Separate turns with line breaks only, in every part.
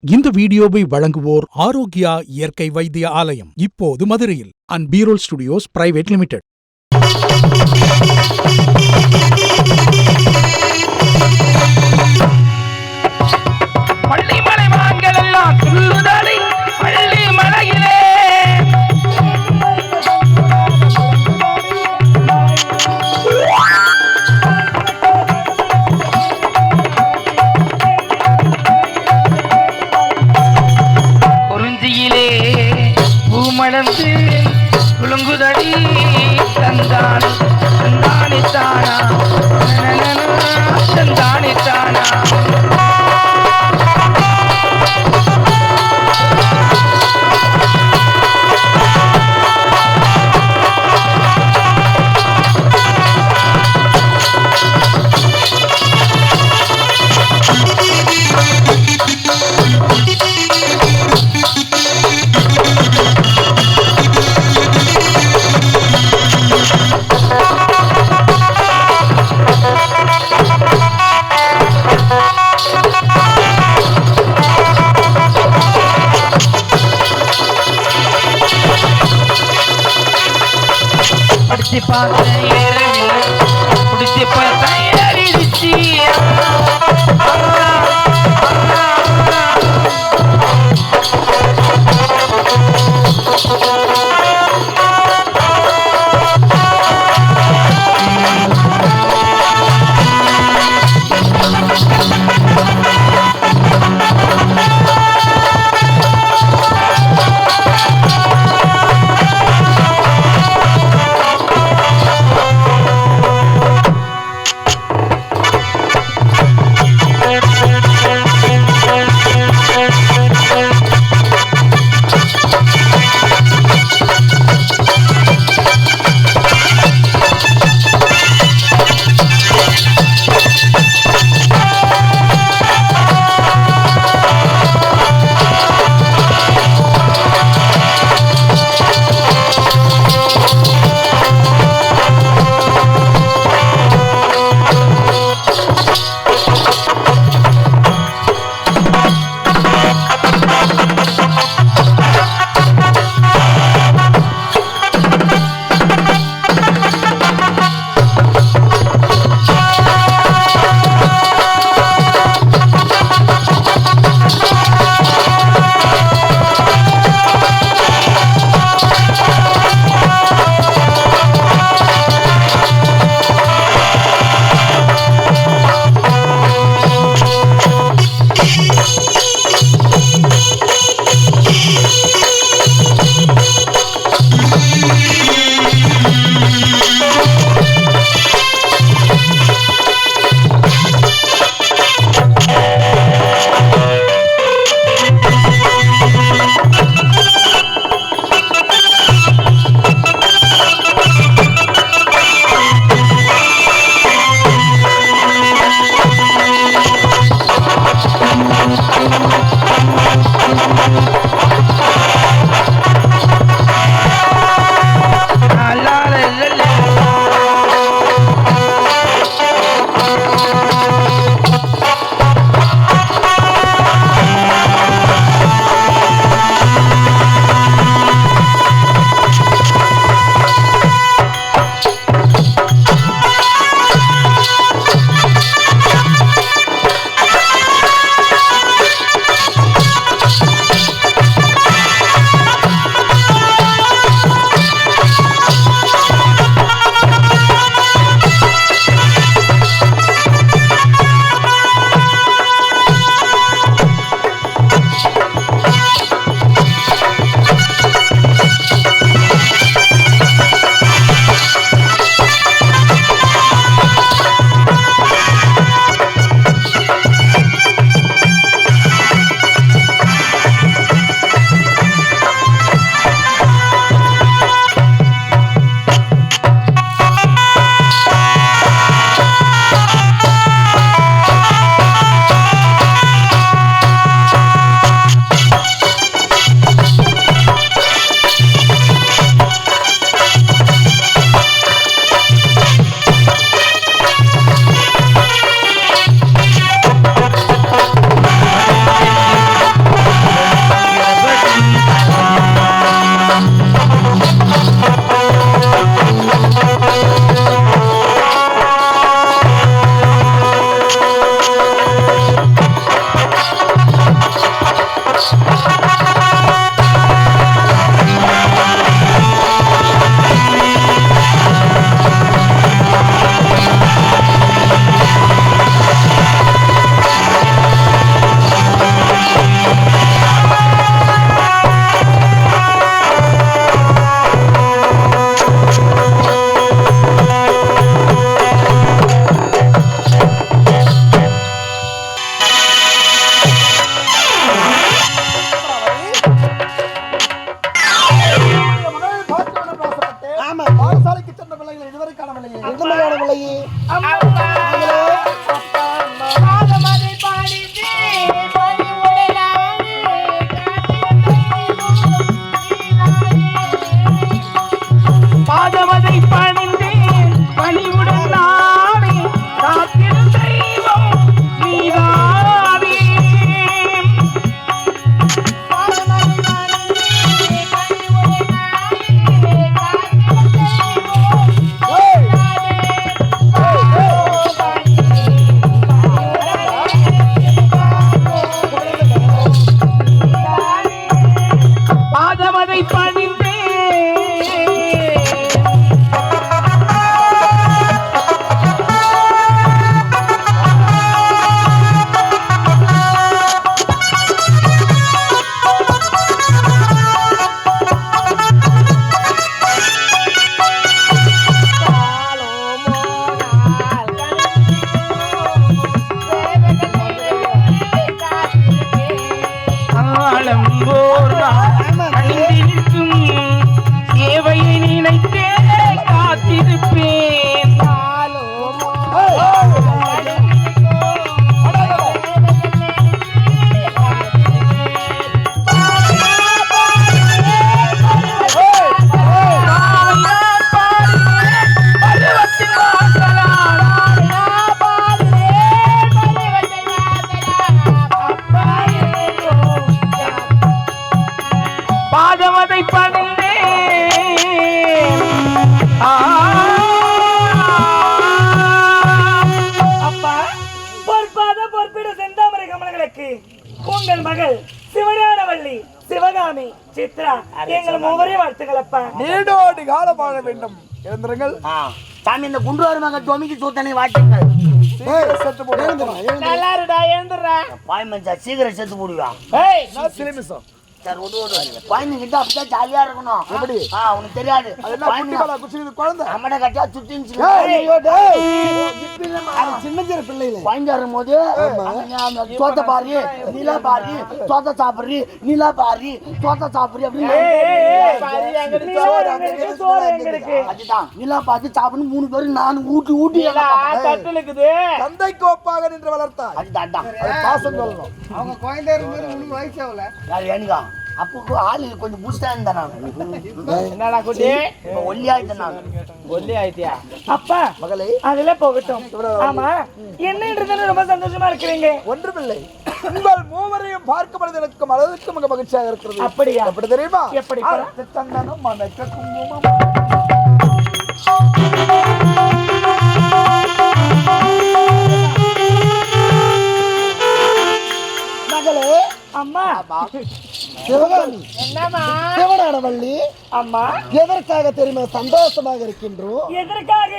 இந்த வீடியோவை வழங்குவோர் ஆரோக்கியா இயற்கை வைத்திய ஆலயம், இப்போது மதுரையில். அண்ட் பீரோல் ஸ்டுடியோஸ் பிரைவேட் லிமிடெட்.
பள்ளிமலை மான்கள் எல்லாம் துள்ளுதடி பள்ளி மலையிலே. குறிஞ்சியிலே பூமளந்து குலுங்குதடி தந்தானி தந்தானி தானா தந்தானி தானா. படிச்சு பார்த்தேன் ஏறவில்லை, பிடிச்சு பார்த்தேன் ஏறிடுச்சு. வளம்போர் அணிந்திருக்கும் சேவையை நினைத்தே காத்திருப்பேன். பாதமதை பணிந்தேன்.
அப்பா, பொற்பாத பொற்பிட செந்தாமரை கமலங்களுக்கு உங்கள் மகள் சிவஞானவள்ளி, சிவகாமி, சித்ரா எங்கள் மூவரையும் வாழ்த்துக்கள் அப்பா.
நீடோடி காலம் வாழ வேண்டும். எழுந்திருங்கள்.
சாமி, இந்த குண்டுவாரி மக டொமிக்கு சூத்தனை வாட்டுங்கள்.
சீக்கிரம் செத்து போடுங்க.
நல்லா இருடா, எழுந்துடுறா.
பாய் மஞ்சா சீக்கிரம் செத்து போடுவா.
நான் சிலிமிசம்.
சார் குழந்தைகிட்ட அப்படிதான் ஜாலியா இருக்கணும்.
எப்படி?
உனக்கு தெரியாது.
குழந்தை
அம்மட கட்டா சுத்தி
சின்னஞ்சிற பிள்ளைல
குழந்தை இருக்கும்போது சோத்த பாரு, நிலா பாரு, சோத்த சாப்பிடுறி, நிலா பாரு, சோத்த சாப்பிடுறி அப்படின்னு அதுதான் நிலா பார்த்து சாப்பிடணும். 3 பேரும் நான் ஊட்டி ஊட்டி
தந்தைக்கு ஒப்பாக நின்று வளர்த்தா
அதுதான்
பாசம் சொல்லணும்.
அவங்க குழந்தை இருக்கும்போது உனக்கு வயசு ஆகல.
யார் ஏனிகா அப்போ ஆளு கொஞ்சம் புஷ்டா இருந்தேன் நான்.
என்னடா குட்டி,
இப்ப ஒல்லியாயிட்டேன் நான்.
ஒல்லி ஆயிட்டியா? அப்பா,
மகளே,
அதெல்லாம் போகட்டும். ஆமா, என்னன்றது ரொம்ப சந்தோஷமா இருக்கிறீங்க.
ஒன்றுமில்லை, உங்கள் மூவரையும் பார்க்கப்படுவது எனக்கு அளவுக்கு மிக மகிழ்ச்சியாக இருக்கிறது.
அப்படியா?
எப்படி தெரியுமா?
எப்படி?
சந்தனம் மணக்க குங்குமம். மகளே,
அம்மா,
சிவகாமி,
என்னம்மா?
சிவஞானவள்ளி,
அம்மா,
எதற்காக தெரியுமா சந்தோஷமாக இருக்கின்றோம்?
எதற்காக?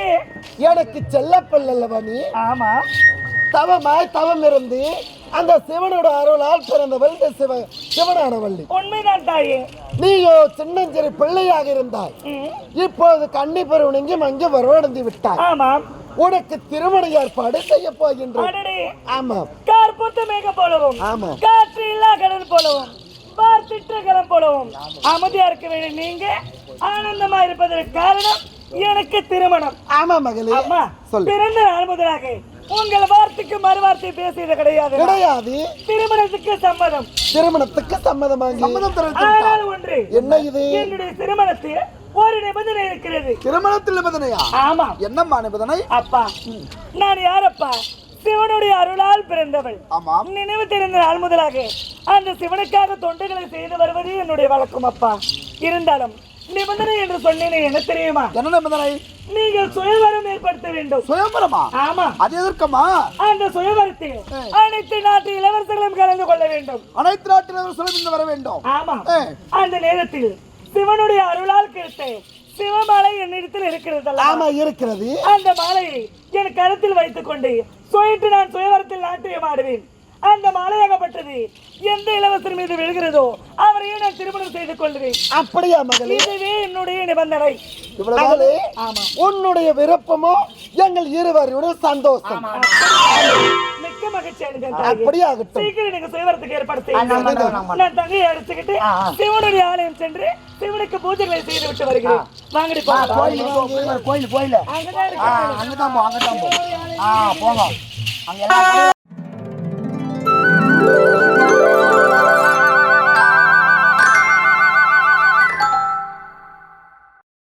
எனக்கு செல்லப்பிள்ளை அல்லவா நீ?
ஆமா,
தவமாய் தவம் இருந்து அந்த சிவனோட அருளால் பிறந்தவள் இந்த சிவஞானவள்ளி.
உண்மைதான் தாயே.
நீயோ சின்னஞ்சிறு பிள்ளையாக இருந்தாய். இப்போது கன்னி பருவம் நீங்கி அங்கே வரவடைந்து விட்டாய்.
ஆமாம்.
உனக்கு திருமண ஏற்பாடு செய்ய போகின்றோம்.
அடடே,
ஆமாம்,
கார்பூத்த மேகம் போலவும்,
ஆமாம்.
காற்று இல்லா கடல் போலவும், பார்த்திட்ட களம் போலவும் அமைதியா இருக்க வேண்டிய நீங்க ஆனந்தமா இருப்பதற்கு காரணம் எனக்கு திருமணம்.
ஆமா மகளே,
அம்மா,
சொல்லு.
பிறந்த நாள் முதலாக உங்கள் வார்த்தைக்கு மறுவார்த்தை பேசியது கிடையாது.
கிடையாது.
திருமணத்துக்கு சம்மதம்.
திருமணத்துக்கு சம்மதமாகி
ஆனால் ஒன்று,
என்ன இது?
என்னுடைய திருமணத்தில் ஒரு நிபந்தனை இருக்கிறது.
திருமணத்தில் நிபந்தனையா?
ஆமா.
என்னம்மா நிபந்தனை?
அப்பா, நான் யாரப்பா? சிவனுடைய அருளால் பிறந்தவள்.
ஆமாம்.
நினைவு தெரிந்த நாள் முதலாக அந்த சிவனுக்காக தொண்டுகளை செய்து வருவது என்னுடைய வழக்கம் அப்பா. இருந்தாலும் நிபந்தனை என்று சொன்னேனே, என்ன தெரியுமா?
என்ன நிபந்தனை?
நீங்கள் சுயவரம் ஏற்படுத்த வேண்டும்.
சுயம்பரமா?
ஆமா.
அது எதற்கம்மா?
அந்த சுயவரத்தில் அனைத்து நாட்டு இளவரசர்களும் கலந்து கொள்ள வேண்டும்.
அனைத்து நாட்டிலும் வர வேண்டும்.
ஆமா. அந்த நேரத்தில் சிவனுடைய அருளால் கிடைத்த சிவமாலை என்னிடத்தில் இருக்கிறது.
ஆமா, இருக்கிறது.
அந்த மாலையை என் கருத்தில் வைத்துக் கொண்டு சுயிட்டு நான் சுயவரத்தில் நாட்டியம் ஆடுவேன். அந்த மாலையாகப்பட்டது எந்த இளவரசர் மீது விழுகிறதோ அவரையே நான் திருமணம் செய்து கொள்வேன்.
அப்படியா மகளே?
இதுவே என்னுடைய நிபந்தனை.
மகளே,
ஆமா.
உன்னுடைய விருப்பமோ எங்கள் இருவருடைய சந்தோஷம்.
மிக்க மகிழ்ச்சி.
அப்படியாகட்டும்.
சீக்கிரம் நீங்க சுயவரத்துக்கு ஏற்பாடு செய்யுங்க. நான் தங்கையை அழைச்சுக்கிட்டு சிவனுடைய ஆலயம் சென்று சிவனுக்கு பூஜைகளை செய்து விட்டு வருகிறேன். வாங்கடி
கோயில் கோயில்
அங்கதான் இருக்கு.
அங்கதான் போ, அங்கதான் போ. போங்க அங்க எல்லாம்